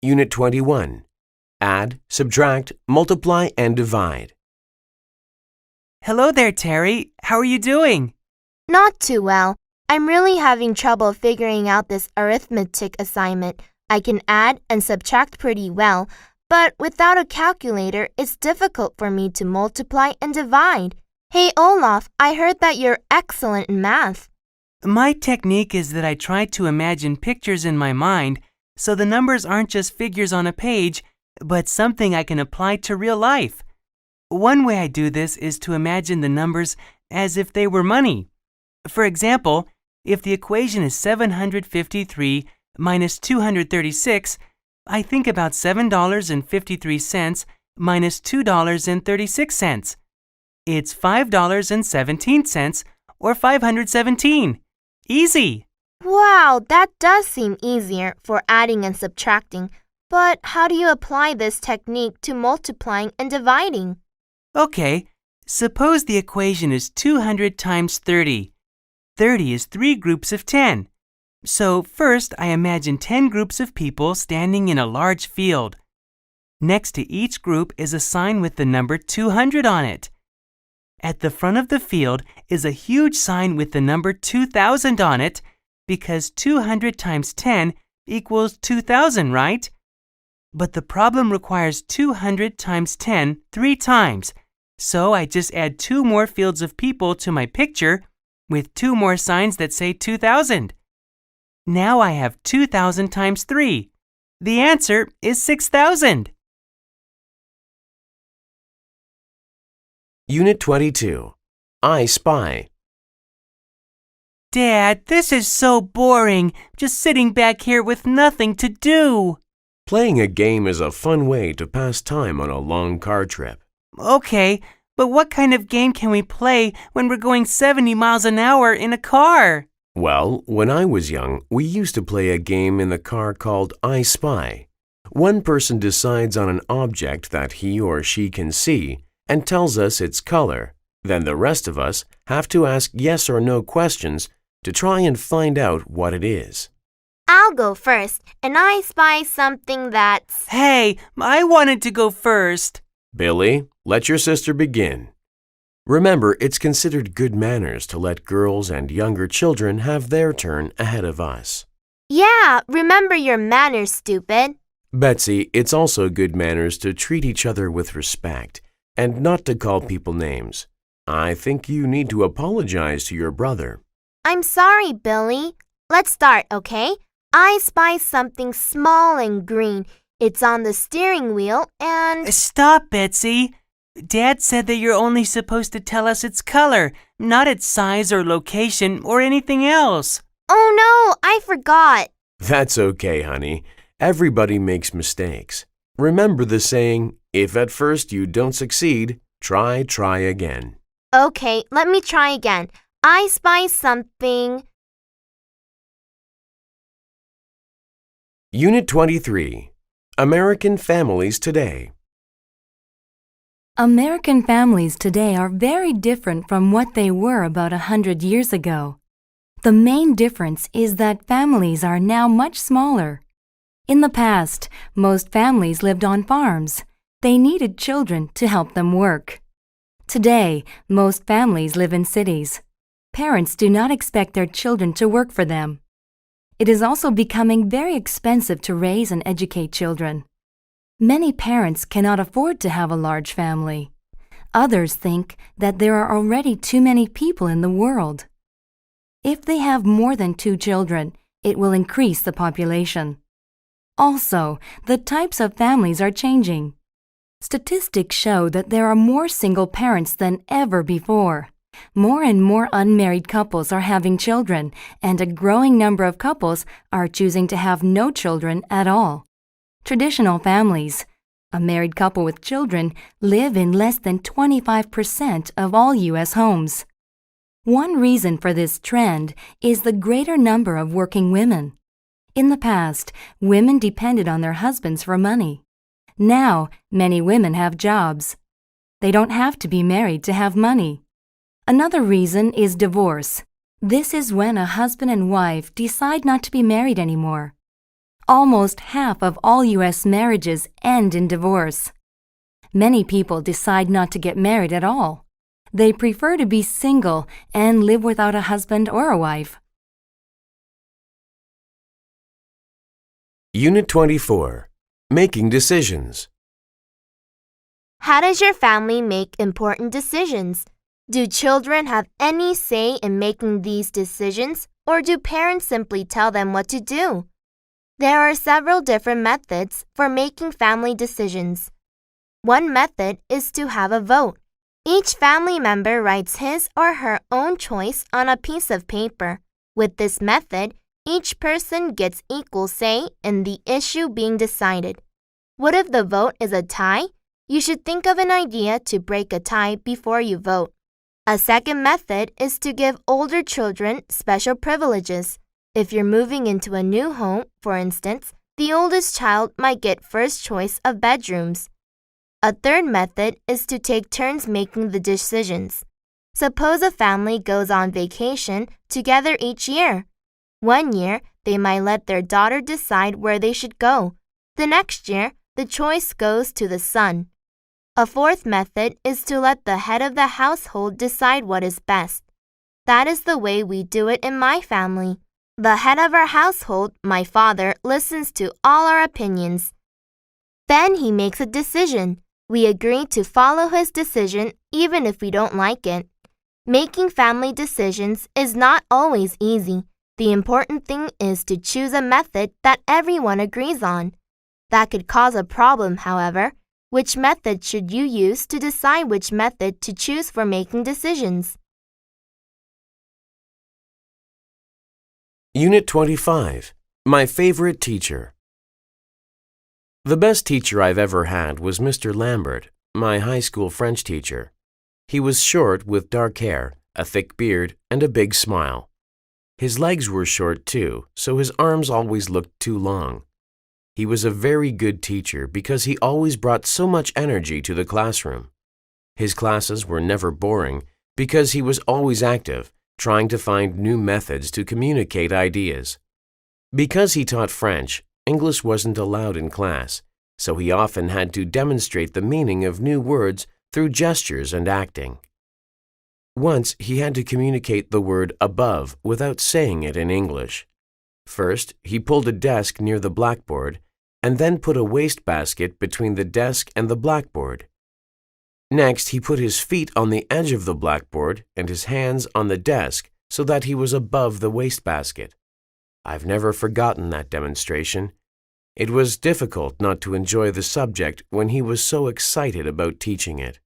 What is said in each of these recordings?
Unit 21. Add, subtract, multiply, and divide. Hello there, Terry. How are you doing? Not too well. I'm really having trouble figuring out this arithmetic assignment. I can add and subtract pretty well, but without a calculator, it's difficult for me to multiply and divide. Hey, Olaf, I heard that you're excellent in math. My technique is that I try to imagine pictures in my mind so the numbers aren't just figures on a page, but something I can apply to real life. One way I do this is to imagine the numbers as if they were money. For example, if the equation is 753 minus 236, I think about $7.53 minus $2.36. It's $5.17 or 517. Easy! Wow, that does seem easier for adding and subtracting. But how do you apply this technique to multiplying and dividing? Okay, suppose the equation is 200 times 30. 30 is 3 groups of 10. So first I imagine 10 groups of people standing in a large field. Next to each group is a sign with the number 200 on it. At the front of the field is a huge sign with the number 2000 on it because 200 times 10 equals 2000, right? But the problem requires 200 times 10 3 times, so I just add 2 more fields of people to my picture with 2 more signs that say 2000. Now I have 2000 times 3. The answer is 6000. Unit 22. I spy. Dad, this is so boring, just sitting back here with nothing to do. Playing a game is a fun way to pass time on a long car trip. Okay, but what kind of game can we play when we're going 70 miles an hour in a car? Well, when I was young, we used to play a game in the car called I Spy. One person decides on an object that he or she can see and tells us its color. Then the rest of us have to ask yes or no questions to try and find out what it is. I'll go first, and I spy something that's… Hey, I wanted to go first. Billy, let your sister begin. Remember, it's considered good manners to let girls and younger children have their turn ahead of us. Yeah, remember your manners, stupid. Betsy, it's also good manners to treat each other with respect and not to call people names. I think you need to apologize to your brother. I'm sorry, Billy. Let's start, okay? I spy something small and green. It's on the steering wheel and… Stop, Betsy. Dad said that you're only supposed to tell us its color, not its size or location or anything else. Oh no, I forgot. That's okay, honey. Everybody makes mistakes. Remember the saying, if at first you don't succeed, try again. Okay, let me try again. I spy something… Unit 23. American Families Today. American families today are very different from what they were about 100 years ago. The main difference is that families are now much smaller. In the past, most families lived on farms. They needed children to help them work. Today, most families live in cities. Parents do not expect their children to work for them. It is also becoming very expensive to raise and educate children. Many parents cannot afford to have a large family. Others think that there are already too many people in the world. If they have more than 2 children, it will increase the population. Also, the types of families are changing. Statistics show that there are more single parents than ever before. More and more unmarried couples are having children, and a growing number of couples are choosing to have no children at all. Traditional families, a married couple with children, live in less than 25% of all U.S. homes. One reason for this trend is the greater number of working women. In the past, women depended on their husbands for money. Now, many women have jobs. They don't have to be married to have money. Another reason is divorce. This is when a husband and wife decide not to be married anymore. Almost half of all U.S. marriages end in divorce. Many people decide not to get married at all. They prefer to be single and live without a husband or a wife. Unit 24. Making Decisions. How does your family make important decisions? Do children have any say in making these decisions, or do parents simply tell them what to do? There are several different methods for making family decisions. One method is to have a vote. Each family member writes his or her own choice on a piece of paper. With this method, each person gets equal say in the issue being decided. What if the vote is a tie? You should think of an idea to break a tie before you vote. A second method is to give older children special privileges. If you're moving into a new home, for instance, the oldest child might get first choice of bedrooms. A third method is to take turns making the decisions. Suppose a family goes on vacation together each year. One year, they might let their daughter decide where they should go. The next year, the choice goes to the son. A fourth method is to let the head of the household decide what is best. That is the way we do it in my family. The head of our household, my father, listens to all our opinions. Then he makes a decision. We agree to follow his decision even if we don't like it. Making family decisions is not always easy. The important thing is to choose a method that everyone agrees on. That could cause a problem, however. Which method should you use to decide which method to choose for making decisions? Unit 25. My Favorite Teacher. The best teacher I've ever had was Mr. Lambert, my high school French teacher. He was short with dark hair, a thick beard, and a big smile. His legs were short too, so his arms always looked too long. He was a very good teacher because he always brought so much energy to the classroom. His classes were never boring because he was always active, trying to find new methods to communicate ideas. Because he taught French, English wasn't allowed in class, so he often had to demonstrate the meaning of new words through gestures and acting. Once, he had to communicate the word above without saying it in English. First, he pulled a desk near the blackboard and then put a wastebasket between the desk and the blackboard. Next, he put his feet on the edge of the blackboard and his hands on the desk so that he was above the wastebasket. I've never forgotten that demonstration. It was difficult not to enjoy the subject when he was so excited about teaching it.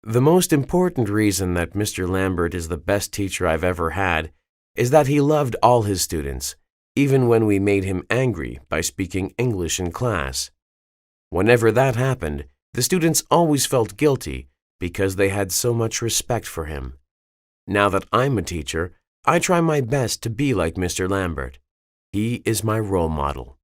The most important reason that Mr. Lambert is the best teacher I've ever had is that he loved all his students, even when we made him angry by speaking English in class. Whenever that happened, the students always felt guilty because they had so much respect for him. Now that I'm a teacher, I try my best to be like Mr. Lambert. He is my role model.